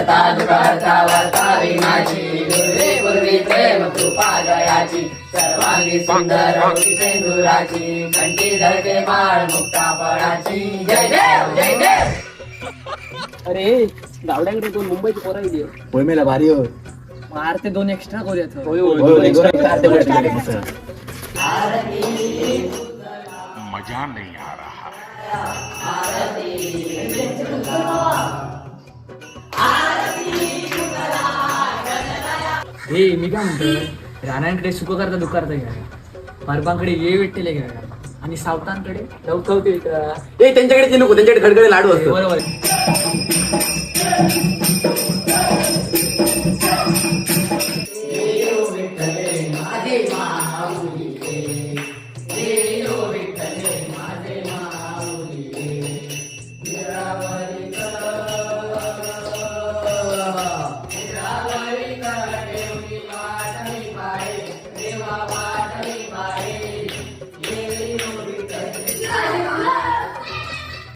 करता दुखहर्ता वर्तावी माझी दुर्वी पूर्वी प्रेम कृपा जयाची सर्वांगी सुंदर होती सिंदुराची कंठी धरते माळ मुक्ता फळाची जय देव जय देव. अरे गावड्याकडे 2 मुंबईची पोरं गेली होय मेला भारी हो. मारते 2 एक्स्ट्रा करूयात. मजा नहीं आ रहा. हे मी काय म्हणतो राणांकडे सुख करता दुःख करता घ्या परबांकडे ये भेटले घ्या आणि सावतांकडे त्यांच्याकडे ते नको त्यांच्याकडे खडखडे लाडू असतो. बरोबर